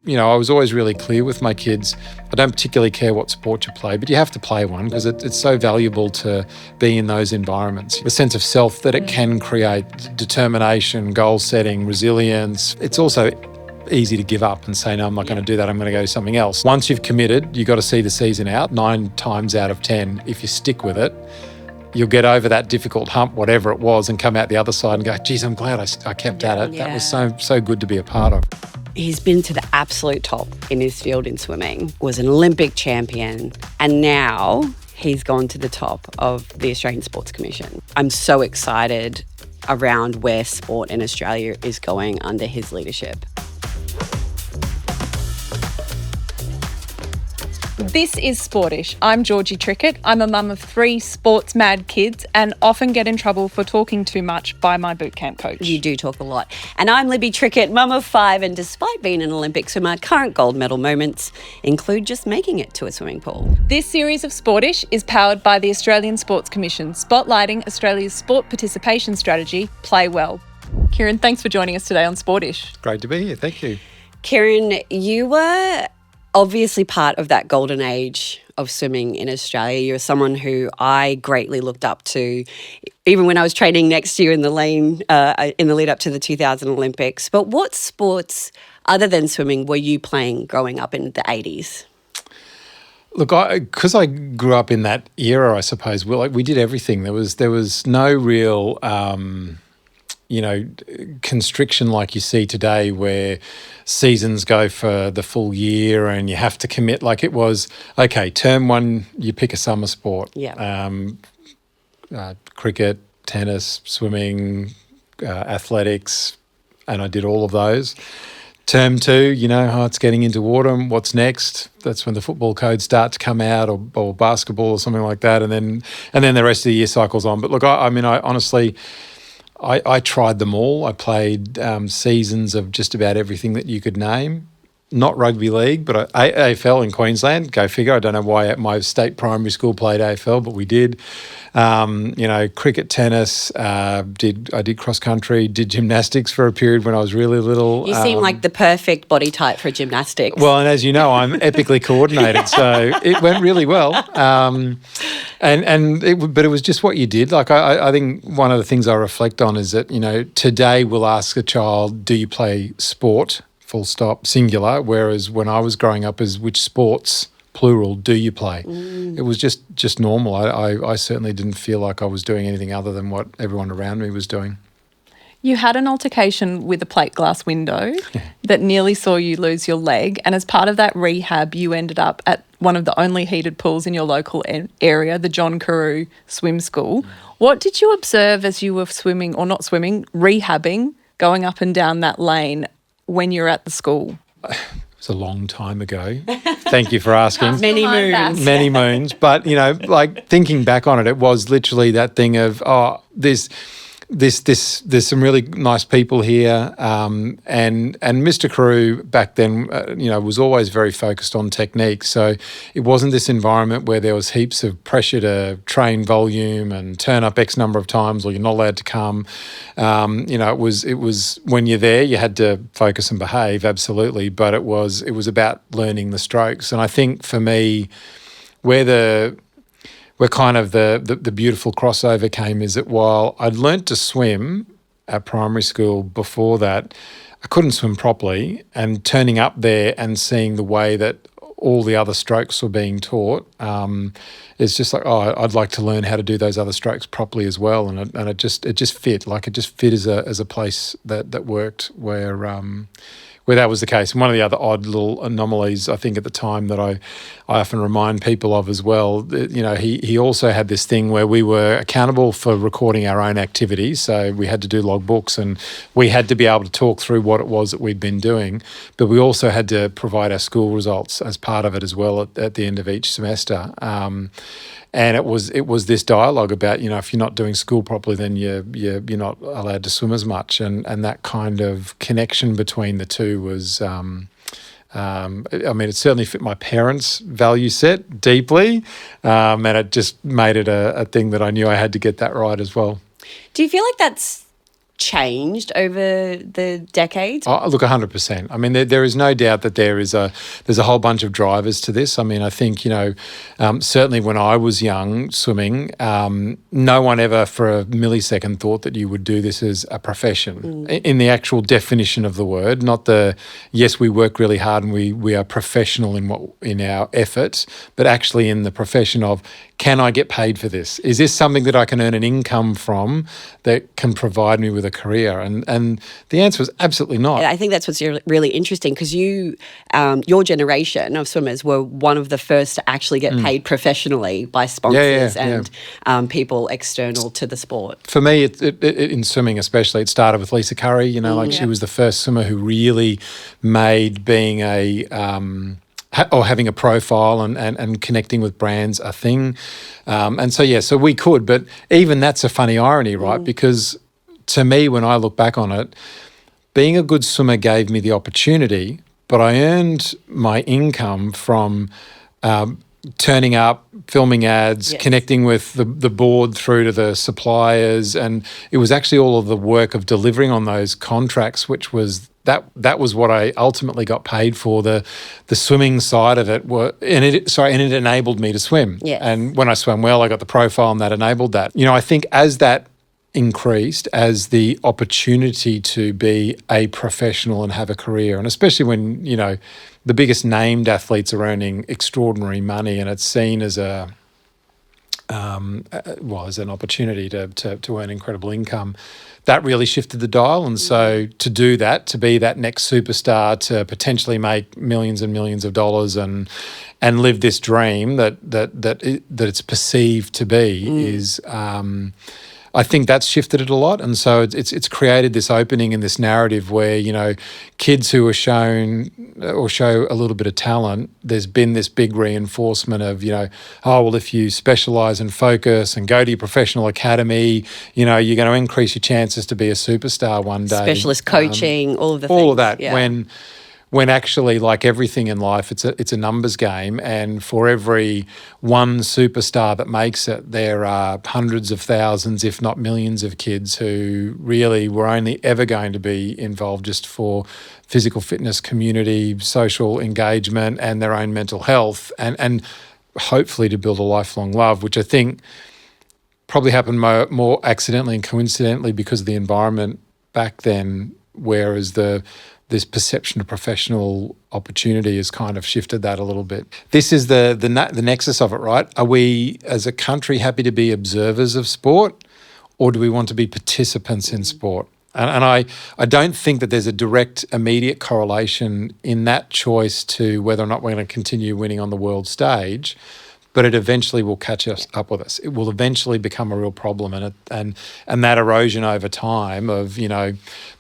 I was always really clear with my kids. I don't particularly care what sport you play, but you have to play one because it's so valuable to be in those environments. The sense of self that it can create, determination, goal setting, resilience. It's also easy to give up and say, no, I'm not going to do that. I'm going to go do something else. Once you've committed, you've got to see the season out. 9 times out of 10, if you stick with it, you'll get over that difficult hump, whatever it was, and come out the other side and go, geez, I'm glad I kept at it. That was so good to be a part of. He's been to the absolute top in his field in swimming, was an Olympic champion, and now he's gone to the top of the Australian Sports Commission. I'm so excited around where sport in Australia is going under his leadership. This is Sportish. I'm Georgie Trickett. I'm a mum of 3 sports-mad kids and often get in trouble for talking too much by my bootcamp coach. You do talk a lot. And I'm Libby Trickett, mum of 5, and despite being an Olympic swimmer, current gold medal moments include just making it to a swimming pool. This series of Sportish is powered by the Australian Sports Commission, spotlighting Australia's sport participation strategy, Playwell. Kieren, thanks for joining us today on Sportish. Great to be here. Thank you. Kieren, you were obviously part of that golden age of swimming in Australia. You're someone who I greatly looked up to, even when I was training next to you in the lane in the lead up to the 2000 Olympics. But what sports, other than swimming, were you playing growing up in the 80s? Look, because I grew up in that era, I suppose, we did everything. There was no real constriction like you see today where seasons go for the full year and you have to commit. Like it was, okay, term 1, you pick a summer sport. Yeah. Cricket, tennis, swimming, athletics, and I did all of those. Term 2, it's getting into autumn. What's next? That's when the football codes start to come out, or basketball or something like that, and then the rest of the year cycles on. But look, I honestly, I tried them all. I played seasons of just about everything that you could name. Not rugby league, but AFL in Queensland. Go figure. I don't know why my state primary school played AFL, but we did. Cricket, tennis. I did cross country. Did gymnastics for a period when I was really little. You seem like the perfect body type for gymnastics. Well, and as you know, I'm epically coordinated, so it went really well. But it was just what you did. Like I think one of the things I reflect on is that today we'll ask a child, "Do you play sport?" Full stop, singular. Whereas when I was growing up, is which sports, plural, do you play? It was just normal. I certainly didn't feel like I was doing anything other than what everyone around me was doing. You had an altercation with a plate glass window that nearly saw you lose your leg, and as part of that rehab, you ended up at one of the only heated pools in your local area, the John Carew Swim School. What did you observe as you were swimming, or not swimming, rehabbing, going up and down that lane when you're at the school? It was a long time ago. Thank you for asking. Many moons. Many moons. But, thinking back on it, it was literally that thing of, there's some really nice people here, and Mr. Carew back then, was always very focused on technique. So it wasn't this environment where there was heaps of pressure to train volume and turn up X number of times, or you're not allowed to come. It was when you're there, you had to focus and behave, absolutely. But it was about learning the strokes, and I think for me, where kind of the beautiful crossover came is that while I'd learnt to swim at primary school before that, I couldn't swim properly, and turning up there and seeing the way that all the other strokes were being taught, it's just like, I'd like to learn how to do those other strokes properly as well, and it just fit. Like it just fit as a place that worked where that was the case. And one of the other odd little anomalies, I think, at the time that I often remind people of as well, he also had this thing where we were accountable for recording our own activities. So we had to do logbooks, and we had to be able to talk through what it was that we'd been doing. But we also had to provide our school results as part of it as well at the end of each semester. And it was this dialogue about, if you're not doing school properly, then you're not allowed to swim as much, and that kind of connection between the two was, it certainly fit my parents' value set deeply, and it just made it a thing that I knew I had to get that right as well. Do you feel like that's changed over the decades? Oh, look, 100%. I mean, there is no doubt that there's a whole bunch of drivers to this. I mean, I think, certainly when I was young swimming, no one ever for a millisecond thought that you would do this as a profession in the actual definition of the word, not yes, we work really hard and we are professional in our efforts, but actually in the profession of, can I get paid for this? Is this something that I can earn an income from that can provide me with a career? And the answer was absolutely not. I think that's what's really interesting, because your generation of swimmers were one of the first to actually get paid professionally by sponsors and people external to the sport. For me, in swimming especially, it started with Lisa Curry. She was the first swimmer who really made being having a profile and connecting with brands a thing. So we could, but even that's a funny irony, right? Because to me, when I look back on it, being a good swimmer gave me the opportunity, but I earned my income from turning up, filming ads, connecting with the board through to the suppliers. And it was actually all of the work of delivering on those contracts, which was that was what I ultimately got paid for. The swimming side of it and it enabled me to swim. Yes. And when I swam well, I got the profile and that enabled that. I think as that increased, as the opportunity to be a professional and have a career, and especially when, the biggest named athletes are earning extraordinary money, and it's seen as as an opportunity to earn incredible income, that really shifted the dial. And so to do that, to be that next superstar, to potentially make millions and millions of dollars and live this dream that it's perceived to be is. I think that's shifted it a lot, and so it's created this opening and this narrative where kids who are shown or show a little bit of talent, there's been this big reinforcement of if you specialise and focus and go to your professional academy, you're going to increase your chances to be a superstar one day. Specialist coaching, all of the all things. of that. Yeah. When actually, like everything in life, it's a numbers game, and for every one superstar that makes it, there are hundreds of thousands, if not millions, of kids who really were only ever going to be involved just for physical fitness, community, social engagement, and their own mental health, and hopefully to build a lifelong love, which I think probably happened more accidentally and coincidentally because of the environment back then, whereas this perception of professional opportunity has kind of shifted that a little bit. This is the nexus of it, right? Are we, as a country, happy to be observers of sport, or do we want to be participants in sport? And I don't think that there's a direct, immediate correlation in that choice to whether or not we're going to continue winning on the world stage, but it eventually will catch us up with us. It will eventually become a real problem, and that erosion over time of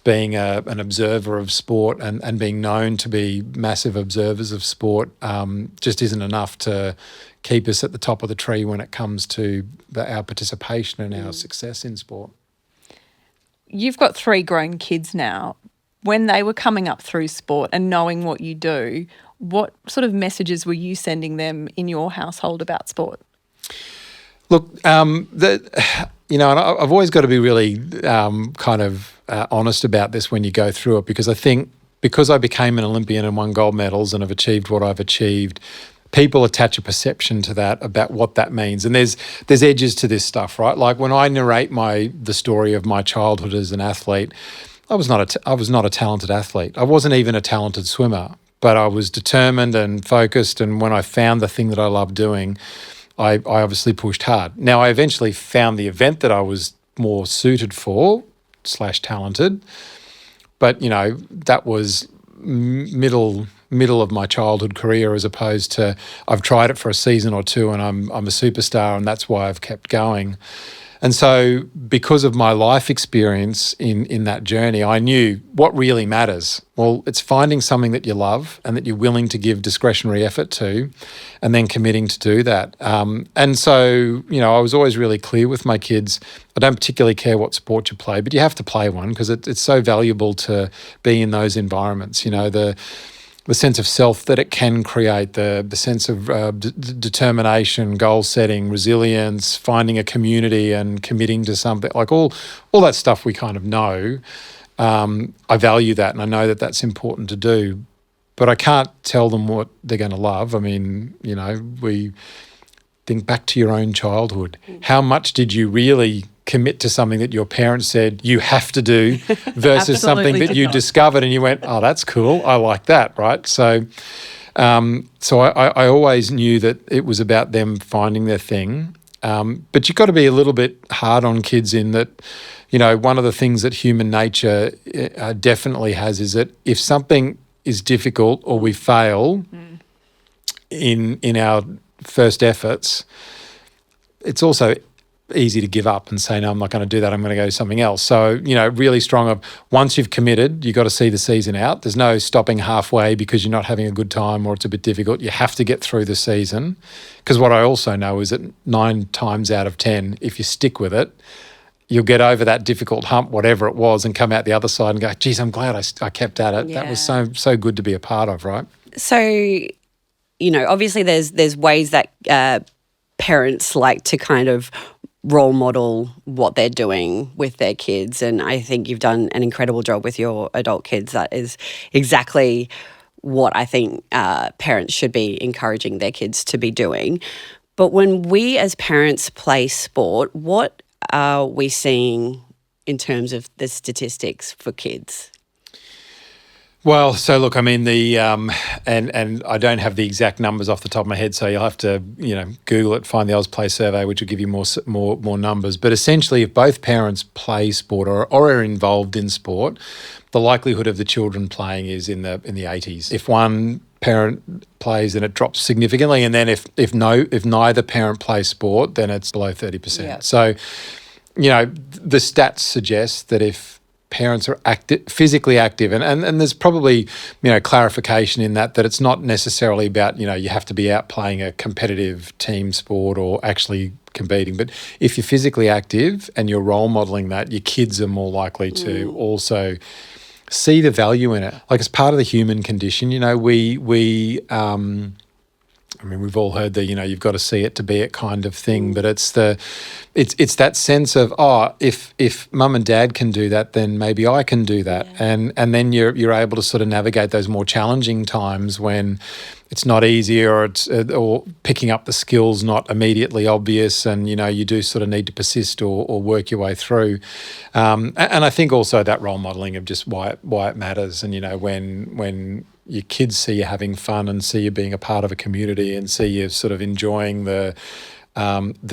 being an observer of sport and being known to be massive observers of sport just isn't enough to keep us at the top of the tree when it comes to our participation and our success in sport. You've got 3 grown kids now. When they were coming up through sport and knowing what you do, what sort of messages were you sending them in your household about sport? Look, and I've always got to be really honest about this when you go through it, because I think because I became an Olympian and won gold medals and have achieved what I've achieved, people attach a perception to that about what that means. And there's edges to this stuff, right? Like when I narrate the story of my childhood as an athlete, I was not a talented athlete. I wasn't even a talented swimmer, but I was determined and focused. And when I found the thing that I loved doing, I obviously pushed hard. Now, I eventually found the event that I was more suited for / talented, but that was middle of my childhood career, as opposed to I've tried it for a season or two and I'm a superstar, and that's why I've kept going. And so because of my life experience in that journey, I knew what really matters. Well, it's finding something that you love and that you're willing to give discretionary effort to, and then committing to do that. And so, I was always really clear with my kids. I don't particularly care what sport you play, but you have to play one because it's so valuable to be in those environments. sense of self that it can create, the sense of determination, goal setting, resilience, finding a community and committing to something, like all that stuff we kind of know. I value that, and I know that that's important to do, but I can't tell them what they're going to love. I mean, we think back to your own childhood. How much did you really commit to something that your parents said you have to do versus something that you discovered and you went, oh, that's cool, I like that, right? So I always knew that it was about them finding their thing. But you've got to be a little bit hard on kids in that, one of the things that human nature definitely has is that if something is difficult or we fail in our first efforts, it's also easy to give up and say, no, I'm not going to do that. I'm going to go do something else. So, really strong of once you've committed, you've got to see the season out. There's no stopping halfway because you're not having a good time or it's a bit difficult. You have to get through the season. Because what I also know is that 9 times out of 10, if you stick with it, you'll get over that difficult hump, whatever it was, and come out the other side and go, geez, I'm glad I kept at it. Yeah. That was so good to be a part of, right? So, obviously there's ways that parents like to kind of role model what they're doing with their kids, and I think you've done an incredible job with your adult kids. That is exactly what I think parents should be encouraging their kids to be doing. But when we as parents play sport, what are we seeing in terms of the statistics for kids? Well, so look, I mean, and I don't have the exact numbers off the top of my head, so you'll have to, Google it, find the AusPlay survey, which will give you more numbers. But essentially, if both parents play sport or are involved in sport, the likelihood of the children playing is in the 80s. If one parent plays, then it drops significantly, and then if neither parent plays sport, then it's below 30%. Yep. So, the stats suggest that if parents are physically active, and there's probably clarification in that it's not necessarily about you have to be out playing a competitive team sport or actually competing, but if you're physically active and you're role modelling that, your kids are more likely to also see the value in it. Like, it's part of the human condition. We've all heard the, you've got to see it to be it kind of thing, but it's that sense of, if mum and dad can do that, then maybe I can do that. Yeah. And then you're able to sort of navigate those more challenging times when it's not easy or picking up the skills not immediately obvious, and you do sort of need to persist or work your way through. And I think also that role modelling of just why it matters, and when your kids see you having fun and see you being a part of a community and see you sort of enjoying the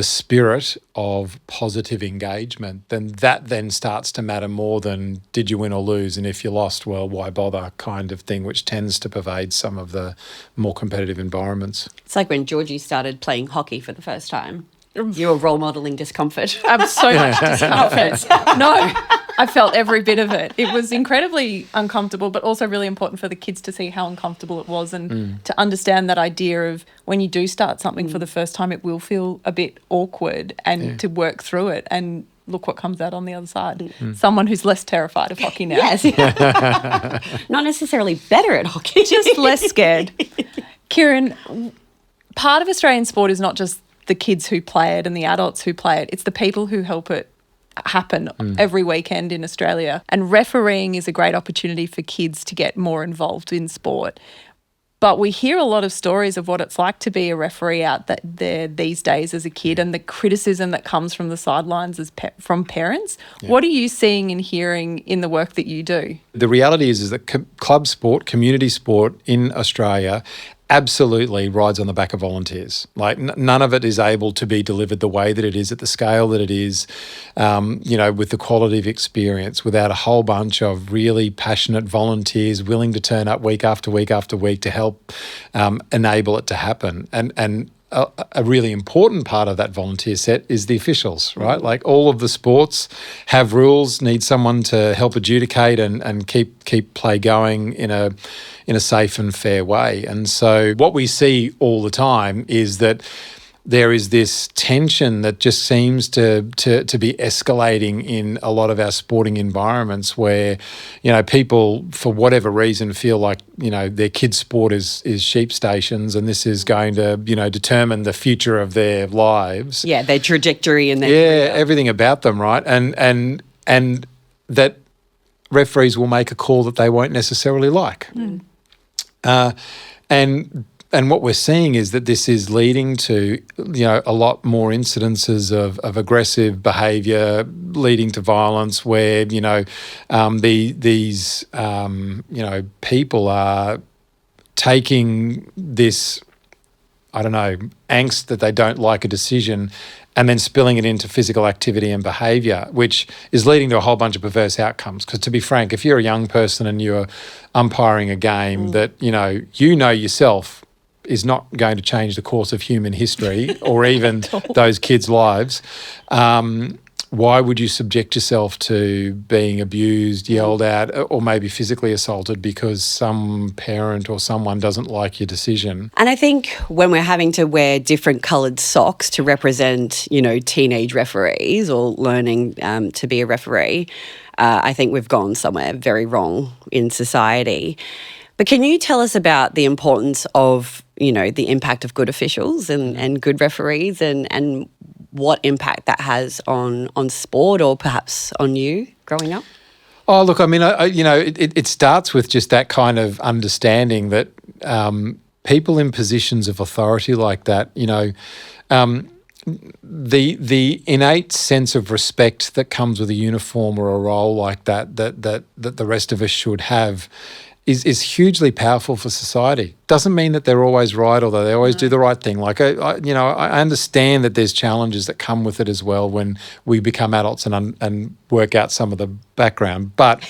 spirit of positive engagement, then starts to matter more than did you win or lose, and if you lost, well, why bother kind of thing, which tends to pervade some of the more competitive environments. It's like when Georgie started playing hockey for the first time. You were role modelling discomfort. So much discomfort. No, I felt every bit of it. It was incredibly uncomfortable, but also really important for the kids to see how uncomfortable it was, and to understand that idea of when you do start something for the first time, it will feel a bit awkward, and to work through it, and look what comes out on the other side. Someone who's less terrified of hockey now. Yes. Not necessarily better at hockey. Just less scared. Kieren, part of Australian sport is not just the kids who play it and the adults who play it. It's the people who help it happen every weekend in Australia. And refereeing is a great opportunity for kids to get more involved in sport. But we hear a lot of stories of what it's like to be a referee out there these days as a kid, and the criticism that comes from the sidelines from parents. Yeah. What are you seeing and hearing in the work that you do? The reality is that club sport, community sport in Australia absolutely rides on the back of volunteers. Like, none of it is able to be delivered the way that it is at the scale that it is, with the quality of experience, without a whole bunch of really passionate volunteers willing to turn up week after week after week to help enable it to happen. And a really important part of that volunteer set is the officials, right? Like, all of the sports have rules, need someone to help adjudicate and keep play going in a safe and fair way. And so what we see all the time is that there is this tension that just seems to be escalating in a lot of our sporting environments where, people for whatever reason feel like, their kids' sport is sheep stations and this is going to, determine the future of their lives. Yeah, their trajectory and their career. Everything about them, right? And that referees will make a call that they won't necessarily like. And what we're seeing is that this is leading to, a lot more incidences of aggressive behaviour, leading to violence where, these people are taking this, angst that they don't like a decision and then spilling it into physical activity and behaviour, which is leading to a whole bunch of perverse outcomes. Because to be frank, if you're a young person and you're umpiring a game that, yourself is not going to change the course of human history or even those kids' lives, why would you subject yourself to being abused, yelled at, or maybe physically assaulted because some parent or someone doesn't like your decision? And I think when we're having to wear different coloured socks to represent, teenage referees or learning to be a referee, I think we've gone somewhere very wrong in society. But can you tell us about the importance of, the impact of good officials and good referees and what impact that has on sport or perhaps on you growing up? Oh, look, I mean, it starts with just that kind of understanding that people in positions of authority like that, the innate sense of respect that comes with a uniform or a role like that the rest of us should have is hugely powerful for society. Doesn't mean that they're always right or that they always do the right thing. Like, I understand that there's challenges that come with it as well when we become adults and work out some of the background. But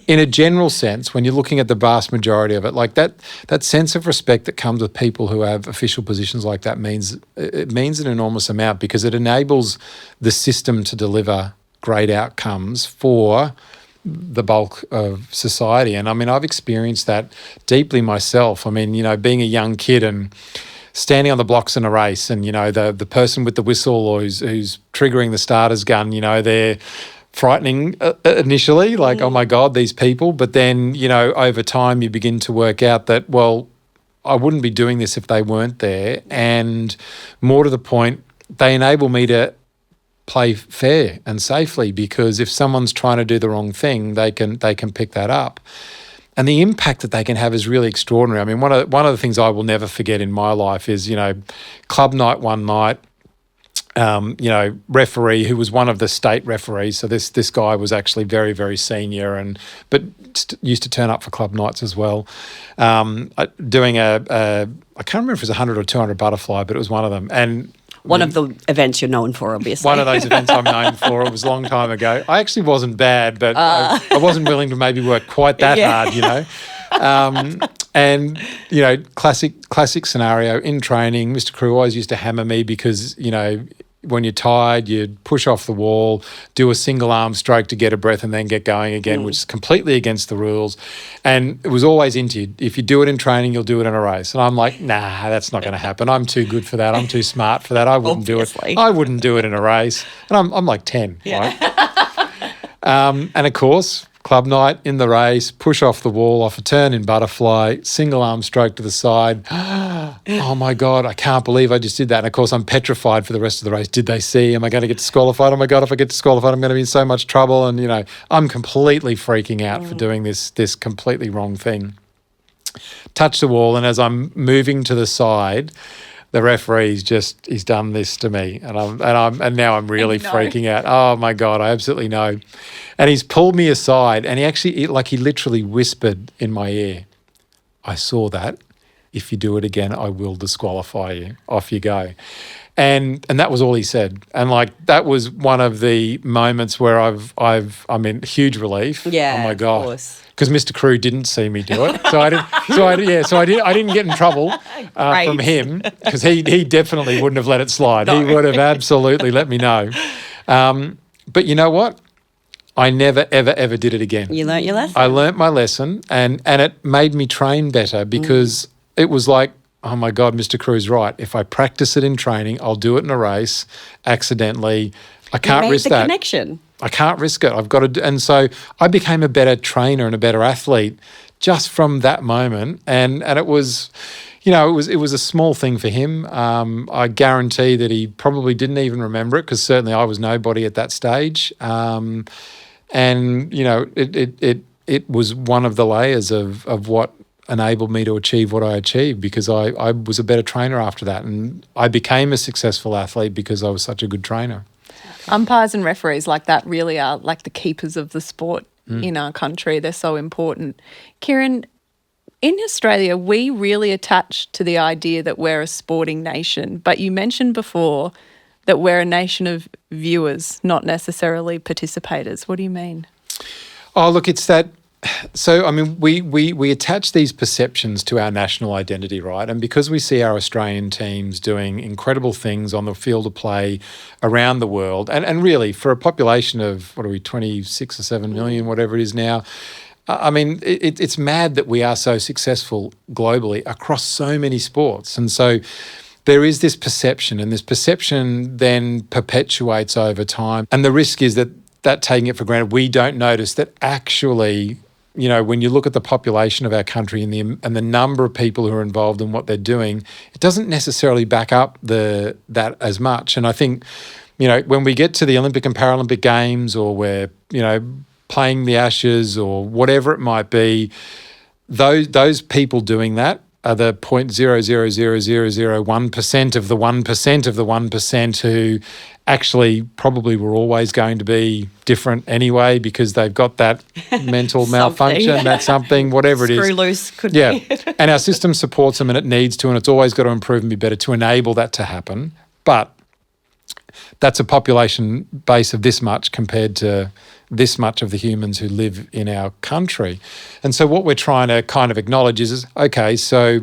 in a general sense, when you're looking at the vast majority of it, like that sense of respect that comes with people who have official positions like that means an enormous amount because it enables the system to deliver great outcomes for the bulk of society. And I mean, I've experienced that deeply myself. I mean, being a young kid and standing on the blocks in a race and, the person with the whistle or who's triggering the starter's gun, they're frightening initially, like, oh my God, these people. But then, over time you begin to work out that, well, I wouldn't be doing this if they weren't there. And more to the point, they enable me to play fair and safely because if someone's trying to do the wrong thing, they can pick that up. And the impact that they can have is really extraordinary. I mean, one of the things I will never forget in my life is, club night one night, referee who was one of the state referees. So this guy was actually very, very senior but used to turn up for club nights as well. Doing I can't remember if it was 100 or 200 butterfly, but it was one of them. And one of the events you're known for, obviously. One of those events I'm known for. It was a long time ago. I actually wasn't bad, but I wasn't willing to maybe work quite that hard, And, classic scenario in training, Mr. Crew always used to hammer me because, when you're tired, you'd push off the wall, do a single arm stroke to get a breath and then get going again, which is completely against the rules. And it was always into, if you do it in training, you'll do it in a race. And I'm like, nah, that's not going to happen. I'm too good for that. I'm too smart for that. I wouldn't do it. I wouldn't do it in a race. And I'm like 10, right? And of course, club night in the race, push off the wall, off a turn in butterfly, single arm stroke to the side. Oh my God, I can't believe I just did that. And of course, I'm petrified for the rest of the race. Did they see? Am I going to get disqualified? Oh my God, if I get disqualified, I'm going to be in so much trouble. And, I'm completely freaking out for doing this completely wrong thing. Touch the wall, and as I'm moving to the side, the referee's he's done this to me, and now I'm really freaking out. Oh my God, I absolutely know. And he's pulled me aside, and he literally whispered in my ear, "I saw that. If you do it again, I will disqualify you. Off you go." And that was all he said. And that was one of the moments where I'm in huge relief. Yeah. Oh my God. Of course. Because Mr. Crew didn't see me do it, so I didn't get in trouble from him because he definitely wouldn't have let it slide. No. He would have absolutely let me know. But you know what? I never, ever, ever did it again. You learnt your lesson? I learnt my lesson and it made me train better because it was like oh my God, Mr. Crew's right. If I practice it in training, I'll do it in a race accidentally. I can't risk that. Connection. I can't risk it. I've got to do, and so I became a better trainer and a better athlete just from that moment. And it was, it was a small thing for him. I guarantee that he probably didn't even remember it, because certainly I was nobody at that stage. It was one of the layers of what enabled me to achieve what I achieved, because I was a better trainer after that, and I became a successful athlete because I was such a good trainer. Umpires and referees like that really are like the keepers of the sport in our country. They're so important. Kieren, in Australia, we really attach to the idea that we're a sporting nation, but you mentioned before that we're a nation of viewers, not necessarily participators. What do you mean? Oh, look, it's that. So, I mean, we attach these perceptions to our national identity, right? And because we see our Australian teams doing incredible things on the field of play around the world, and really for a population of, 26 or 7 million, whatever it is now, I mean, it's mad that we are so successful globally across so many sports. And so there is this perception, and this perception then perpetuates over time. And the risk is that taking it for granted, we don't notice that actually, when you look at the population of our country and the number of people who are involved in what they're doing, it doesn't necessarily back up that as much. And I think, when we get to the Olympic and Paralympic Games, or we're, playing the Ashes or whatever it might be, those people doing that are the 0.0000001% of the 1% of the 1% who actually probably were always going to be different anyway, because they've got that mental malfunction, that's something, whatever it is. Screw loose could be. And our system supports them, and it needs to, and it's always got to improve and be better to enable that to happen. But that's a population base of this much compared to this much of the humans who live in our country. And so what we're trying to kind of acknowledge is okay, so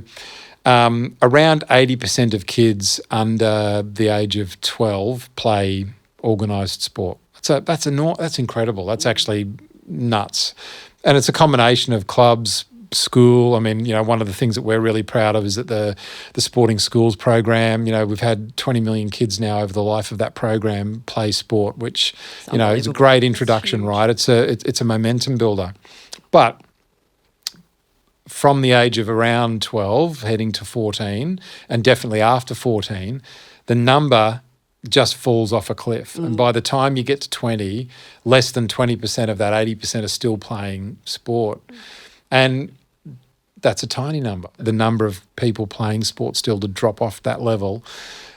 around 80% of kids under the age of 12 play organised sport. That's incredible. That's actually nuts. And it's a combination of clubs, school. I mean, one of the things that we're really proud of is that the sporting schools program, we've had 20 million kids now over the life of that program play sport, which, is a great introduction, right? It's a momentum builder. But from the age of around 12 heading to 14, and definitely after 14, the number just falls off a cliff. And by the time you get to 20, less than 20% of that 80% are still playing sport. And that's a tiny number. The number of people playing sport still to drop off that level,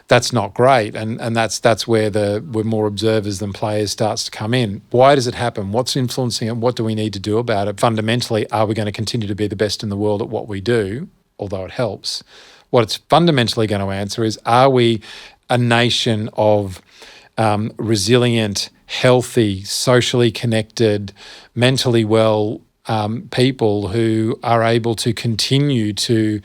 that's not great. And that's where we're more observers than players starts to come in. Why does it happen? What's influencing it? What do we need to do about it? Fundamentally, are we going to continue to be the best in the world at what we do, although it helps? What it's fundamentally going to answer is, are we a nation of resilient, healthy, socially connected, mentally well people who are able to continue to,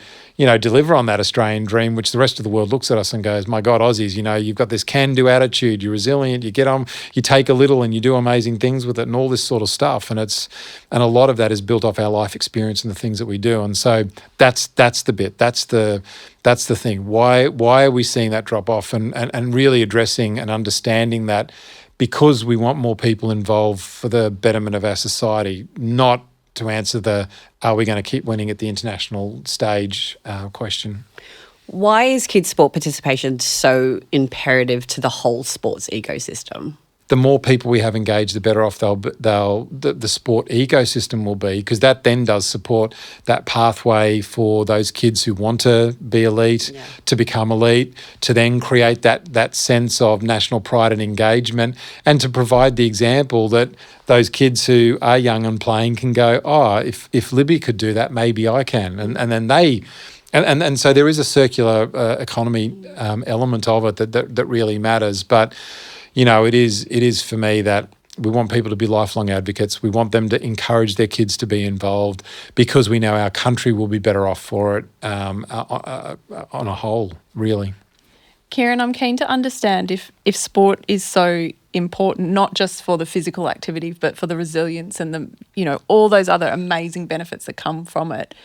deliver on that Australian dream, which the rest of the world looks at us and goes, my God, Aussies, you've got this can-do attitude, you're resilient, you get on, you take a little and you do amazing things with it and all this sort of stuff. And a lot of that is built off our life experience and the things that we do. And so that's the bit, that's the thing. Why are we seeing that drop off, and really addressing and understanding that, because we want more people involved for the betterment of our society, not to answer are we going to keep winning at the international stage question. Why is kids' sport participation so imperative to the whole sports ecosystem? The more people we have engaged, the better off the sport ecosystem will be, because that then does support that pathway for those kids who want to be elite, to become elite, to then create that sense of national pride and engagement, and to provide the example that those kids who are young and playing can go, if Libby could do that, maybe I can. And then they... And so there is a circular economy element of it that really matters. But it is for me that we want people to be lifelong advocates. We want them to encourage their kids to be involved, because we know our country will be better off for it on a whole, really. Kieren, I'm keen to understand if sport is so important, not just for the physical activity, but for the resilience and all those other amazing benefits that come from it.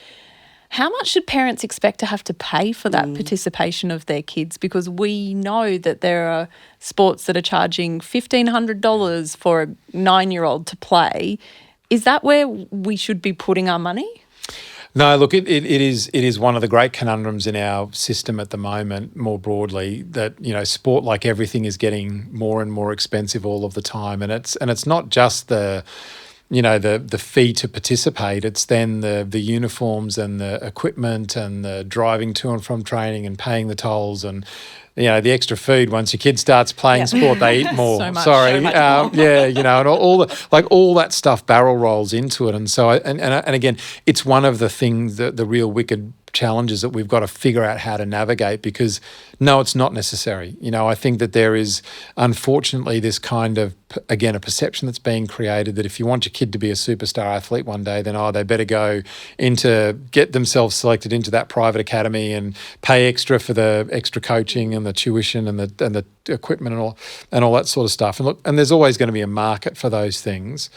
How much should parents expect to have to pay for that participation of their kids? Because we know that there are sports that are charging $1,500 for a 9-year-old to play. Is that where we should be putting our money? No, look, it is one of the great conundrums in our system at the moment, more broadly, that, you know, sport, like everything, is getting more and more expensive all of the time. And it's not just the fee to participate. It's then the uniforms and the equipment and the driving to and from training and paying the tolls and, you know, the extra food. Once your kid starts playing sport, they eat more. So much, Sorry, so much more. yeah, you know, and all that stuff barrel rolls into it. And so, and again, it's one of the things that the real wicked challenges that we've got to figure out how to navigate, because no, it's not necessary. You know, I think that there is, unfortunately, this kind of, again, a perception that's being created that if you want your kid to be a superstar athlete one day, then they better go get themselves selected into that private academy and pay extra for the extra coaching and the tuition and the equipment and all that sort of stuff. And look, and there's always going to be a market for those things.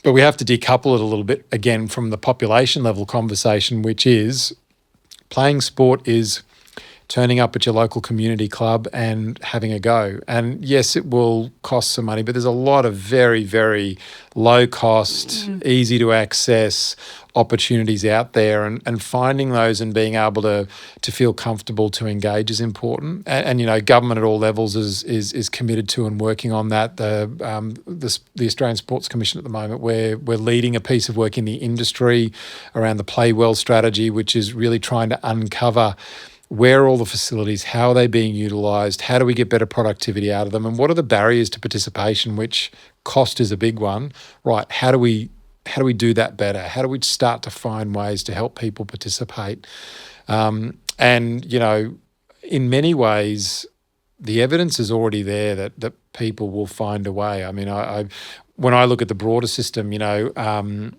But we have to decouple it a little bit, again, from the population level conversation, which is playing sport is turning up at your local community club and having a go. And yes, it will cost some money, but there's a lot of very, very low cost, easy to access opportunities out there, and finding those and being able to feel comfortable to engage is important. And you know, government at all levels is committed to and working on that. The Australian Sports Commission at the moment, we're leading a piece of work in the industry around the playwell strategy, which is really trying to uncover where are all the facilities, how are they being utilised, how do we get better productivity out of them, and what are the barriers to participation, which cost is a big one, right? How do we do that better? How do we start to find ways to help people participate? And, you know, in many ways, the evidence is already there that people will find a way. I mean, when I look at the broader system, you know,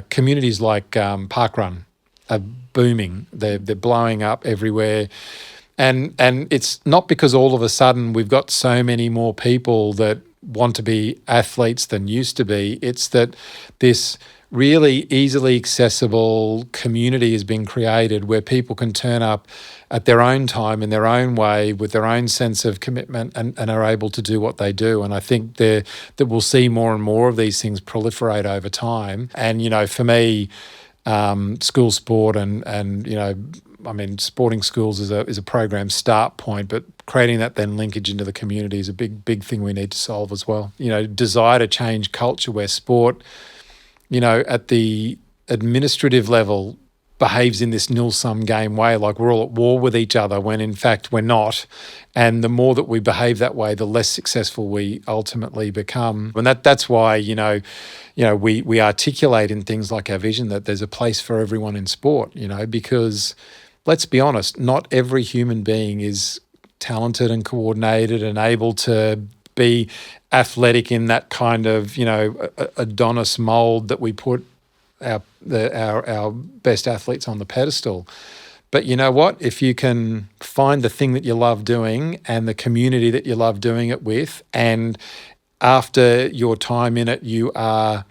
communities like Parkrun are booming. They're blowing up everywhere. And it's not because all of a sudden we've got so many more people that want to be athletes than used to be. It's that this really easily accessible community has been created where people can turn up at their own time, in their own way, with their own sense of commitment, and are able to do what they do. And I think that we'll see more and more of these things proliferate over time. And, you know, for me, school sport and you know, I mean, sporting schools is a program start point, but creating that then linkage into the community is a big thing we need to solve as well. You know, desire to change culture where sport, you know, at the administrative level behaves in this nil-sum game way, like we're all at war with each other, when in fact we're not. And the more that we behave that way, the less successful we ultimately become. And that's why, you know, we articulate in things like our vision that there's a place for everyone in sport, you know, because let's be honest, not every human being is talented and coordinated and able to be athletic in that kind of, you know, Adonis mold that we put our best athletes on the pedestal. But you know what? If you can find the thing that you love doing and the community that you love doing it with, and after your time in it, you are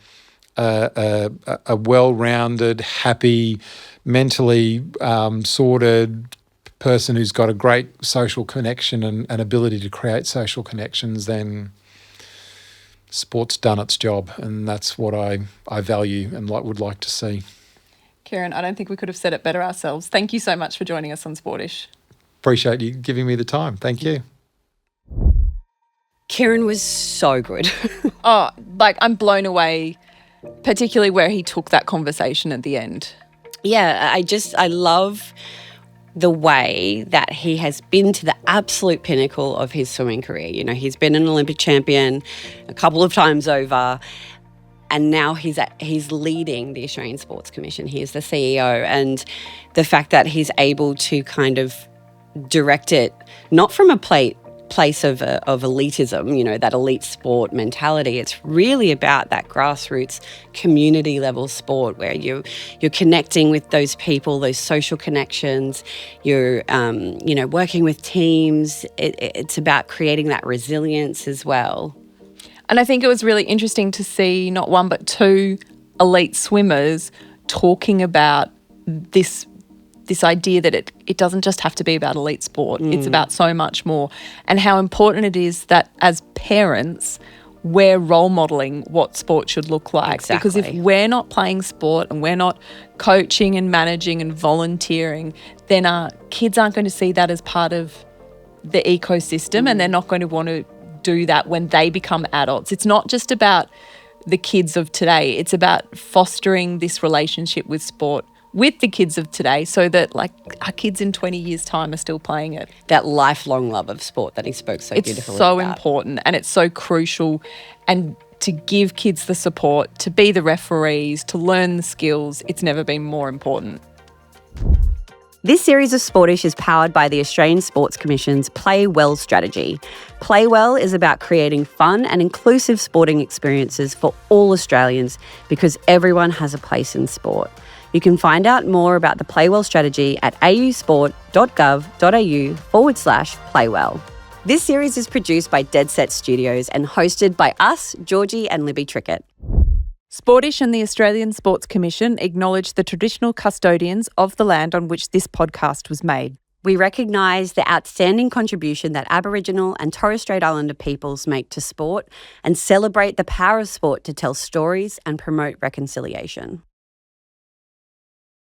a well-rounded, happy, mentally sorted person who's got a great social connection and ability to create social connections, then sport's done its job, and that's what I value and would like to see. Kieren, I don't think we could have said it better ourselves. Thank you so much for joining us on Sportish. Appreciate you giving me the time. Thank you. Kieren was so good. Oh, like I'm blown away, particularly where he took that conversation at the end. Yeah, I love the way that he has been to the absolute pinnacle of his swimming career. You know, he's been an Olympic champion a couple of times over, and now he's leading the Australian Sports Commission. He is the CEO, and the fact that he's able to kind of direct it not from a place of elitism, you know, that elite sport mentality. It's really about that grassroots community level sport where you're connecting with those people, those social connections. You're you know, working with teams. It's about creating that resilience as well. And I think it was really interesting to see not one but two elite swimmers talking about this idea that it doesn't just have to be about elite sport. It's about so much more, and how important it is that as parents we're role modelling what sport should look like. Exactly. Because if we're not playing sport and we're not coaching and managing and volunteering, then our kids aren't going to see that as part of the ecosystem, and they're not going to want to do that when they become adults. It's not just about the kids of today. It's about fostering this relationship with sport with the kids of today, so that like our kids in 20 years' time are still playing it. That lifelong love of sport that he spoke so beautifully about. It's so important, and it's so crucial, and to give kids the support, to be the referees, to learn the skills, it's never been more important. This series of Sportish is powered by the Australian Sports Commission's Play Well strategy. Play Well is about creating fun and inclusive sporting experiences for all Australians, because everyone has a place in sport. You can find out more about the Playwell strategy at ausport.gov.au/playwell. This series is produced by Deadset Studios and hosted by us, Georgie and Libby Trickett. Sportish and the Australian Sports Commission acknowledge the traditional custodians of the land on which this podcast was made. We recognise the outstanding contribution that Aboriginal and Torres Strait Islander peoples make to sport, and celebrate the power of sport to tell stories and promote reconciliation.